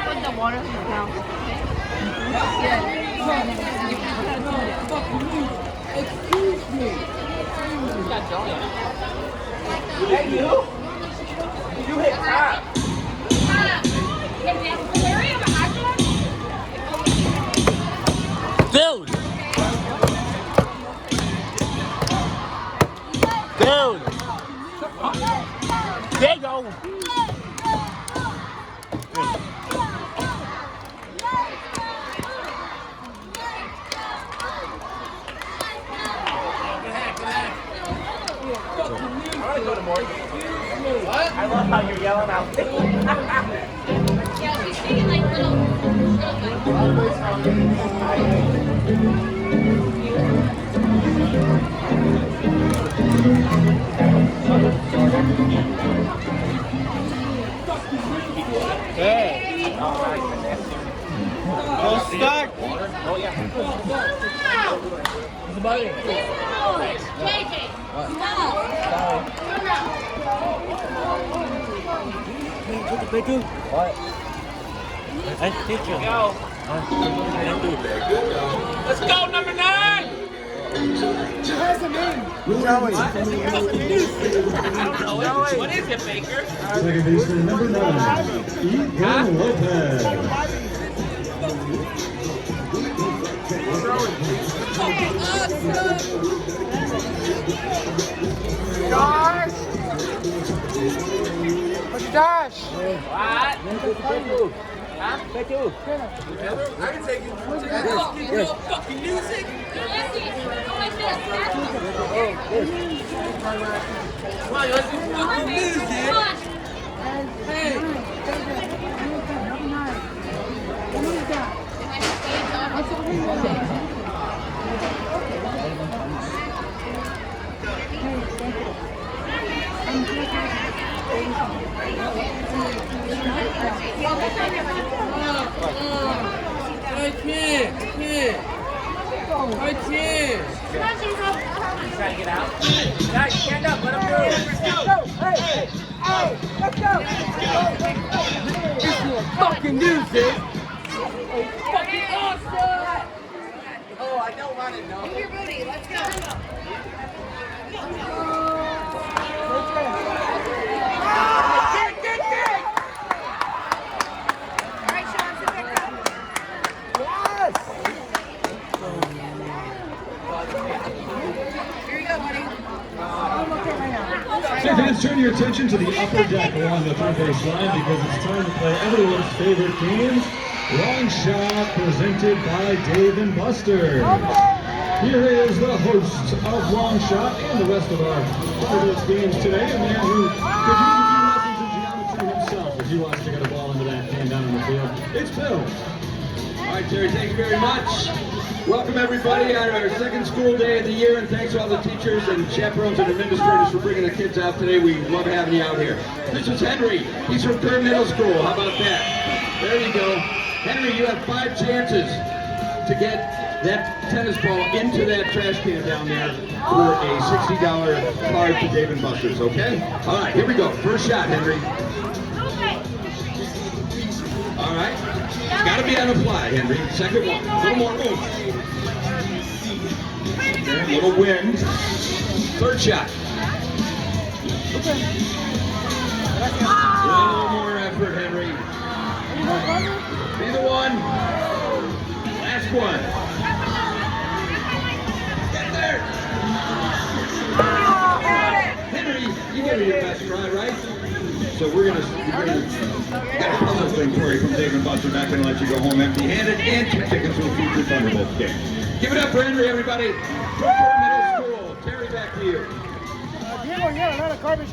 put the water down. Excuse me. Hey, you? You hit top. Dude! Dude! There you go! What? I love how you're yelling out. Yeah, she's speaking like little. Hey! Don't start! Oh, yeah. What's the body? JJ, What? I teach you. Go. Let's go, number 9! Joey. What is it, Baker? Second baseman number 9, Yalln Lopez. Josh! What's your dash? What? Huh? Thank you. I can take you. Fucking music. Come on, let's do fucking music. I can't. Try to get out. Guys, stand up. Let him do it. Let's go. This is fucking music. Fucking awesome. Oh, I don't want to know. Move your booty. Let's go. All right, Sean, sit back up. Here you go, buddy. Fans, turn your attention to the upper deck along the third base line because it's time to play everyone's favorite game, Long Shot, presented by Dave & Buster. Here is the host of Long Shot and the rest of our fabulous games today, a man who could use a few lessons in geometry himself if he wants to get a ball into that can down in the field. It's Bill. All right, Terry, thank you very much. Welcome, everybody, on our second school day of the year, and thanks to all the teachers and chaperones and administrators for bringing the kids out today. We love having you out here. This is Henry. He's from Third Middle School. How about that? There you go. Henry, you have 5 chances to get that tennis ball into that trash can down there for a $60 card to Dave & Buster's, okay? All right, here we go. First shot, Henry. All right. It's got to be on the fly, Henry. Second one. A little more room. There, a little wind. Third shot. A little more effort, Henry. Either one. Last one. Get there. Henry, you gave it your best try, right? So we're gonna got a puzzle thing for you from Dave & Buster. Not gonna let you go home empty-handed, and 2 tickets to a future Thunderbolts game. Give it up for Henry, everybody. From Middle School. Terry, back to you. Diego, yeah, a lot of garbage.